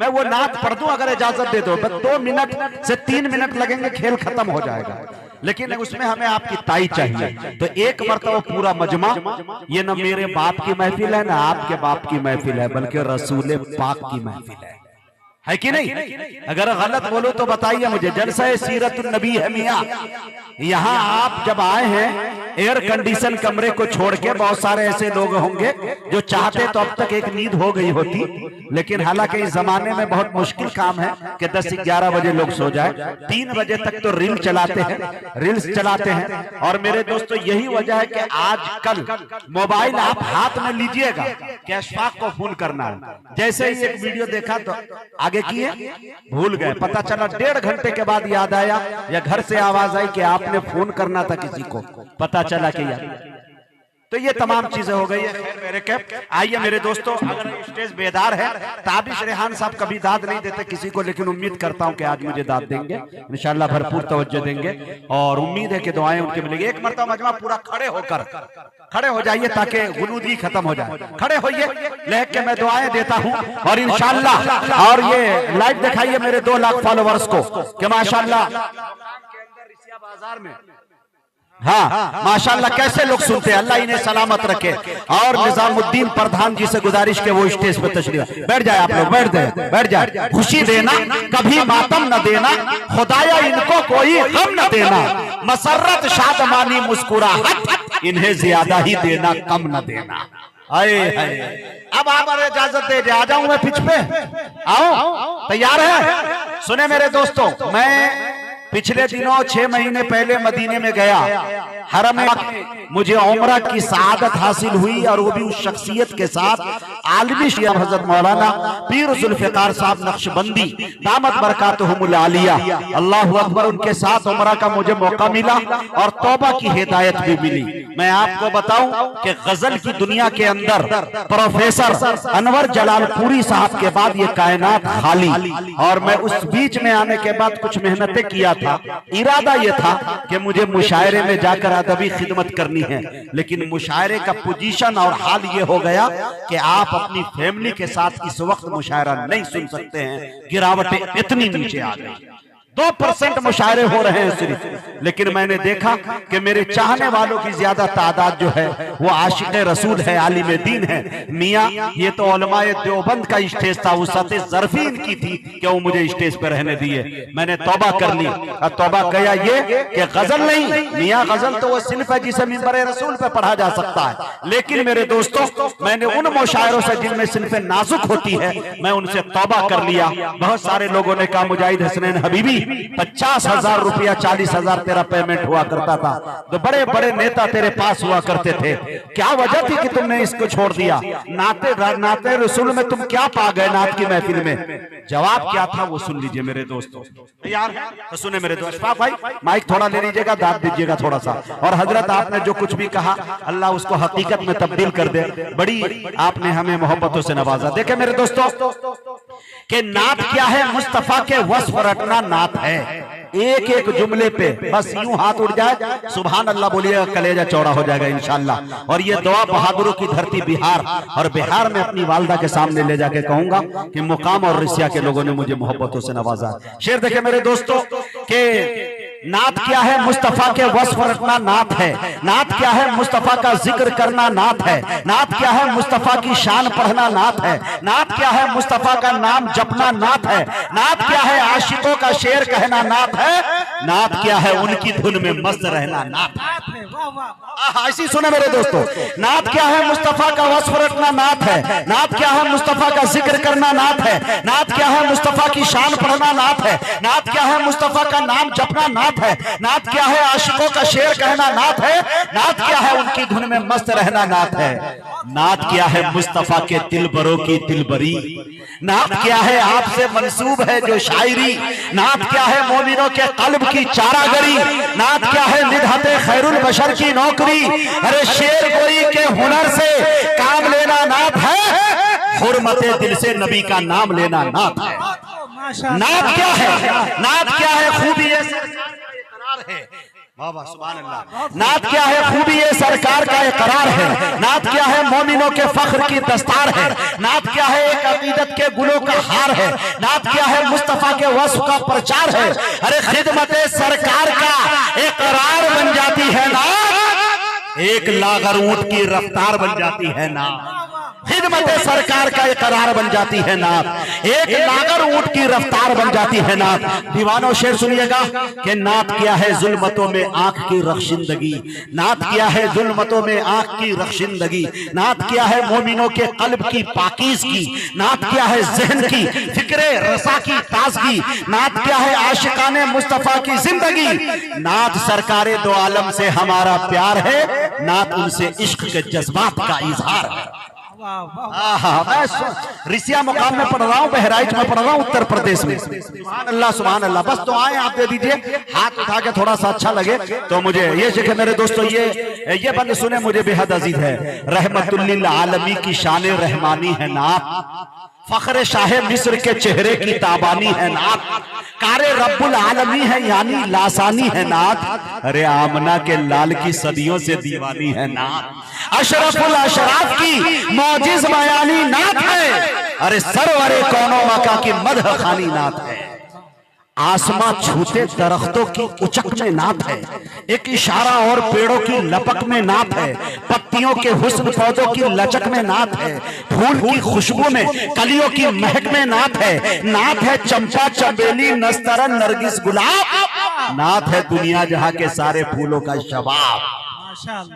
मैं वो नात पढ़ दूं अगर इजाजत दे दो, बस 2 मिनट से 3 मिनट लगेंगे, खेल खत्म हो जाएगा। लेकिन उसमें हमें आपकी ताई चाहिए। तो एक मरतबा पूरा मजमा, ये न मेरे बाप की महफिल है ना आपके बाप की महफिल है, बल्कि रसूल पाक की महफिल है कि नहीं? अगर गलत बोलो तो बताइए मुझे। जलसा सीरतुन नबी है मियां। यहाँ आप जब आए हैं एयर कंडीशन कमरे को छोड़ के, बहुत सारे ऐसे लोग होंगे जो चाहते तो अब तक एक नींद हो गई होती, लेकिन हालांकि इस जमाने में बहुत मुश्किल काम है कि 10-11 बजे लोग सो जाए। 3 बजे तक तो रील्स चलाते हैं। और मेरे दोस्तों यही वजह है कि आजकल मोबाइल आप हाथ में लीजिएगा कि अशफाक को फोन करना है, जैसे ही एक वीडियो देखा तो आगे किए भूल गए, पता चला 1.5 घंटे के बाद याद आया या घर से आवाज आई कि आपने फोन करना था किसी को, पता चला कि यार। तो ये तमाम चीजें हो गई है। खैर मेरे कैप आइए मेरे दोस्तों, अगर स्टेज बेदार है, ताबिश रेहान साहब कभी दाद नहीं देते किसी को, लेकिन उम्मीद करता हूं कि आज मुझे दाद देंगे इंशाल्लाह, भरपूर तवज्जो देंगे और उम्मीद है कि दुआएं उनकी मिलेंगी। एक मरतबा मजमा पूरा खड़े हो जाइए ताकि गुलूदी खत्म हो जाए। खड़े होइए, लेके के मैं दुआएं देता हूं और इंशाल्लाह। और ये लाइव दिखाइए मेरे 2 लाख फॉलोवर्स को कि माशाल्लाह बाजार में, हाँ माशाल्लाह कैसे लोग सुनते हैं। अल्लाह इन्हें सलामत रखे। और निजामुद्दीन प्रधान जी से गुजारिश के वो स्टेज पे तशरीफ बैठ जाए। आप लोग बैठ जाए। खुशी देना कभी मातम न देना, खुदाया इनको कोई गम न देना, मसर्रत शादमानी मुस्कुराहट इन्हें ज्यादा ही देना कम न देना। आए अब आप इजाजत दे, आ जाऊं मैं पिच पे, आओ तैयार है? सुने मेरे दोस्तों, मैं पिछले दिनों 6 महीने पहले मदीने में गया, हरम में मुझे उम्रा की सआदत हासिल हुई और वो भी उस शख्सियत के साथ, आलिमी शिया हजरत मौलाना पीर जुल्फिकार साहब नक्शबंदी दामत बरकातहुमुल आलिया, अल्लाहु अकबर, उनके साथ उम्रा का मुझे मौका मिला और तौबा की हिदायत भी मिली। मैं आपको बताऊं कि गजल की दुनिया के अंदर प्रोफेसर अनवर जलालपुरी साहब के बाद ये कायनात खाली, और मैं उस बीच में आने के बाद कुछ मेहनतें किया था। इरादा यह था कि मुझे मुशायरे में जाकर अदबी खिदमत करनी है, लेकिन मुशायरे का पोजीशन और हाल ये हो गया कि आप अपनी फैमिली के साथ इस वक्त मुशायरा नहीं सुन सकते हैं। गिरावटें इतनी नीचे आ गई, 2% मुशायरे हो रहे हैं सिर्फ। लेकिन मैंने देखा कि मेरे चाहने वालों की ज्यादा तादाद जो है वो आशिक रसूल है, आलिम दीन है। मियाँ ये तो उलमाए देवबंद का स्टेज था, वसअत ज़र्फ़ी इनकी थी कि वो मुझे स्टेज पर रहने दिए। मैंने तौबा कर ली और तौबा किया ये कि गजल नहीं, मियाँ गजल तो वो सिर्फ है जिसे मिंबर रसूल पे पढ़ा जा सकता है। लेकिन मेरे दोस्तों, मैंने उन मुशायरों से जिनमें सिर्फ नाजुक होती है, मैं उनसे तौबा कर लिया। बहुत सारे लोगों ने कहा मुजाहिद हसनैन हबीबी 50,000 रुपया 40,000 तेरा पेमेंट हुआ करता था, तो बड़े बड़े नेता तेरे पास हुआ करते थे, क्या वजह थी कि तुमने इसको छोड़ दिया? नाते रसूल में तुम क्या पा गए नात की महफिल में? जवाब क्या था वो सुन लीजिए मेरे दोस्तों। तैयार है तो सुने मेरे दोस्त। अशफाक भाई माइक थोड़ा ले लीजिएगा, दाद दीजिएगा थोड़ा सा। और हजरत आपने जो कुछ भी कहा अल्लाह उसको हकीकत में तब्दील कर दे। बड़ी आपने हमें मोहब्बतों से नवाजा। देखे मेरे दोस्तों कि नात क्या है, मुस्तफा के वस्फ रटना नात है। एक एक जुमले पे बस यूं हाथ उड़ जाए, सुभान अल्लाह बोलिएगा, कलेजा चौड़ा हो जाएगा इंशाअल्लाह। और ये दुआ बहादुरों की धरती बिहार, और बिहार में अपनी वालदा के सामने ले जाके कहूंगा कि मुकाम और रिसिया के लोगों ने मुझे मोहब्बतों से नवाजा। शेर देखे मेरे दोस्तों के नात क्या है, मुस्तफा के वस्फ रखना नात है। नात क्या है, मुस्तफा का जिक्र करना नात है। नात क्या है, मुस्तफा की शान पढ़ना नात है। नात क्या है, मुस्तफा का नाम जपना नात है। नात क्या है, आशिकों का शेर कहना नात है। नात क्या है, उनकी धुन में मस्त रहना नात है। ऐसी सुने मेरे दोस्तों, नात क्या है, मुस्तफा का वस्फ रखना नात है। नात क्या है, मुस्तफा का जिक्र करना नात है। नात क्या है, मुस्तफा की शान पढ़ना नात है। नात क्या है, मुस्तफा का नाम जपना नात है। नात क्या है, आशिकों का शेर कहना नात है। नात क्या है, उनकी धुन में मस्त रहना नात है। नात क्या है, मुस्तफा के दिलबरों की दिलबरी। नात क्या है, आपसे मंसूब है जो शायरी। नात क्या है, मोमिनों के कल्ब की चारागरी। नात क्या है, निदहते खैरुल बशर की नौकरी। अरे शेर गोई के हुनर से काम लेना नात है, हुर्मते दिल से नबी का नाम लेना नात है। नात क्या है, नात क्या है, खूबी है सुभान अल्लाह। नात क्या है? खूबी ये सरकार का इकरार है। नात क्या है? मोमिनों के फख्र की दस्तार है। नात क्या है? एक अकीदत के गुलों का हार है। नात क्या है? मुस्तफा के वस्फ का प्रचार है। अरे खिदमत सरकार का इकरार बन जाती है नात, एक लागर ऊंट की रफ्तार बन जाती है नात। खिदमत सरकार का इकरार बन जाती है नात, एक लागर ऊंट की रफ्तार बन जाती है नात। दीवानों शेर सुनिएगा कि नात क्या है? जुल्मतों में आंख की रखशिंदगी। नात क्या है? जुल्मतों में आंख की रखशिंदगी। नात क्या है? मोमिनों के कल्ब की पाकीज़गी। नात क्या है? जहन की फिक्रे रसा की ताजगी। नात क्या है? आशिकाने मुस्तफा की जिंदगी। नात सरकारे दो आलम से हमारा प्यार है। नात उनसे इश्क के जज्बात का इजहार है। मैं रिसिया मुकाम में पढ़ रहा हूँ, बहराइच में पढ़ रहा हूँ, उत्तर प्रदेश में। सुभान अल्लाह सुभान अल्लाह। बस तो आए आप दे दीजिए, हाथ उठा के थोड़ा सा अच्छा लगे तो मुझे ये देखे मेरे दोस्तों, ये बंद सुने, मुझे बेहद अजीज है। रहमतुल लिल आलमी की शान रहमानी है नात, फख्र शाह मिस्र के चेहरे की ताबानी है नात, कारे रब्बुल आलमी है यानी लासानी है नात। अरे आमना के लाल की सदियों से दीवानी है नात, अशरफुल अशराफ की मौजिज बयानी नात है। अरे सरवरे कौनो मका की मदह खानी नात है। आसमां छूते दरख्तों की उचक में नात है, एक इशारा और पेड़ों की लपक में नात है, पत्तियों के हुस्न पौधों की लचक में नात है, फूल की खुशबू में कलियों की महक में नात है। नात है चंपा चमेली नस्तरन नरगिस गुलाब, नात है दुनिया जहां के सारे फूलों का शबाब।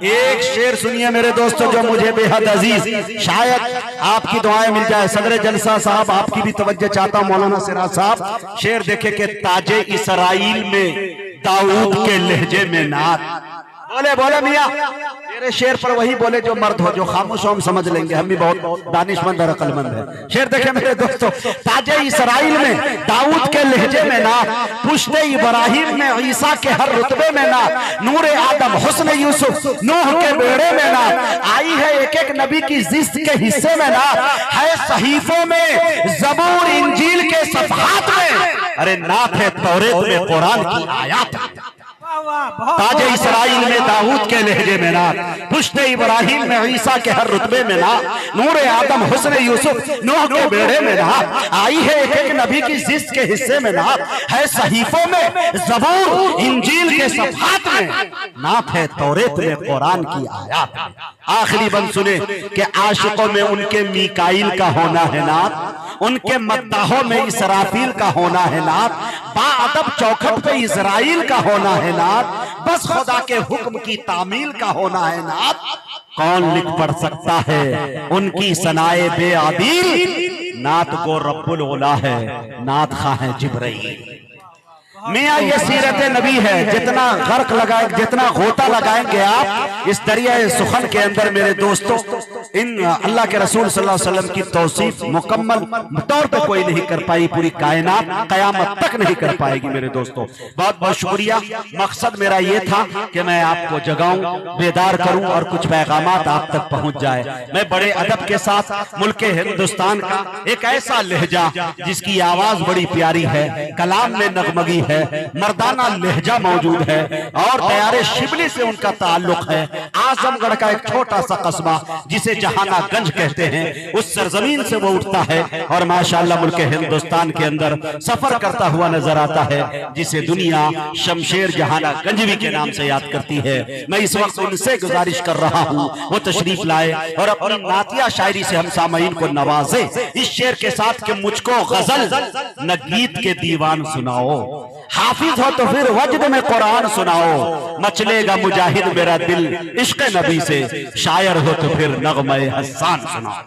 एक शेर सुनिए मेरे दोस्तों जो मुझे बेहद अजीज, शायद आपकी दुआएं मिल जाए। सदर जलसा साहब आपकी भी तवज्जो चाहता हूं, मौलाना सिराज साहब। शेर देखे कि ताजे इसराइल में दाऊद के लहजे में नात। बोले बोले मियां, मेरे शेर पर वही बोले जो मर्द हो, जो खामोश हो हम समझ लेंगे, हम भी बहुत दानिशमंद और अक्लमंद है। शेर देखे मेरे दोस्तों, ताजे इसराइल में दाऊद के लहजे में नात, पुश्ते इब्राहिम में ईसा के हर रुतबे में नात, नूरे आदम हुस्न यूसुफ नूह के बेड़े में नात, आई है एक एक नबी की जिस्त के हिस्से में नात, है सहीफों में जबूर इंजील के सफहात में। अरे नात है तौरेत में कुरान की आयत। ताजे इसराइल में दाऊद के लहजे में नात, पुश्ते इब्राहिम में ईसा के हर रुतबे में नात, नूरे आदम हुस्न यूसुफ नूह के बेड़े में नात, आई है एक एक नबी की जिस्त के हिस्से में नात, है सहीफों में जबूर इंजील के सफहात में नात, है तौरेत में कुरान की आयत। आखिरी बंद सुने कि आशिकों में उनके मीकाइल का होना है नात, उनके मद्दाहों में इसराफील का होना है नात, बाअदब चौखट पे इजराइल का होना है नात, बस खुदा के हुक्म की तामील का होना है नात। कौन लिख पढ़ सकता है उनकी सनाए बेआदील, नात को रब्बुल उला है, नात खा है जिब्राइल। मियां ये सीरत नबी है, जितना गर्क लगाए जितना गोता लगाएंगे आप इस दरिया सुखन के अंदर मेरे दोस्तों, इन अल्लाह के रसूल सल्लल्लाहु अलैहि वसल्लम की तौसीफ मुकम्मल तौर पे कोई नहीं कर पाई, पूरी कायनात कयामत तक नहीं कर पाएगी मेरे दोस्तों। बहुत बहुत शुक्रिया। मकसद मेरा ये था कि मैं आपको जगाऊं, बेदार करूं और कुछ पैगामात आप तक पहुंच जाए। मैं बड़े अदब के साथ मुल्क हिंदुस्तान का एक ऐसा लहजा जिसकी आवाज बड़ी प्यारी है, कलाम में नगमगी है, मर्दाना लहजा मौजूद है और तैयारे शिबली से उनका ताल्लुक है। आजमगढ़ का एक छोटा सा कस्बा जिसे जहानागंज कहते हैं, उस सरजमीन से वो उठता है और माशाअल्लाह मुल्क हिंदुस्तान के अंदर सफर करता हुआ नजर आता है, जिसे दुनिया शमशेर जहानागंजवी के नाम से याद करती है। मैं इस वक्त उनसे गुजारिश कर रहा हूँ वो तशरीफ लाए और अपनी नातिया शायरी से हम सामईन को नवाजे, इस शेर के साथ कि मुझको गजल न गीत के दीवान सुनाओ, हाफिज हो तो फिर वज्द में कुरान सुनाओ, मचलेगा मुजाहिद मेरा दिल इश्क नबी से, शायर हो तो फिर नगमे हसान सुनाओ।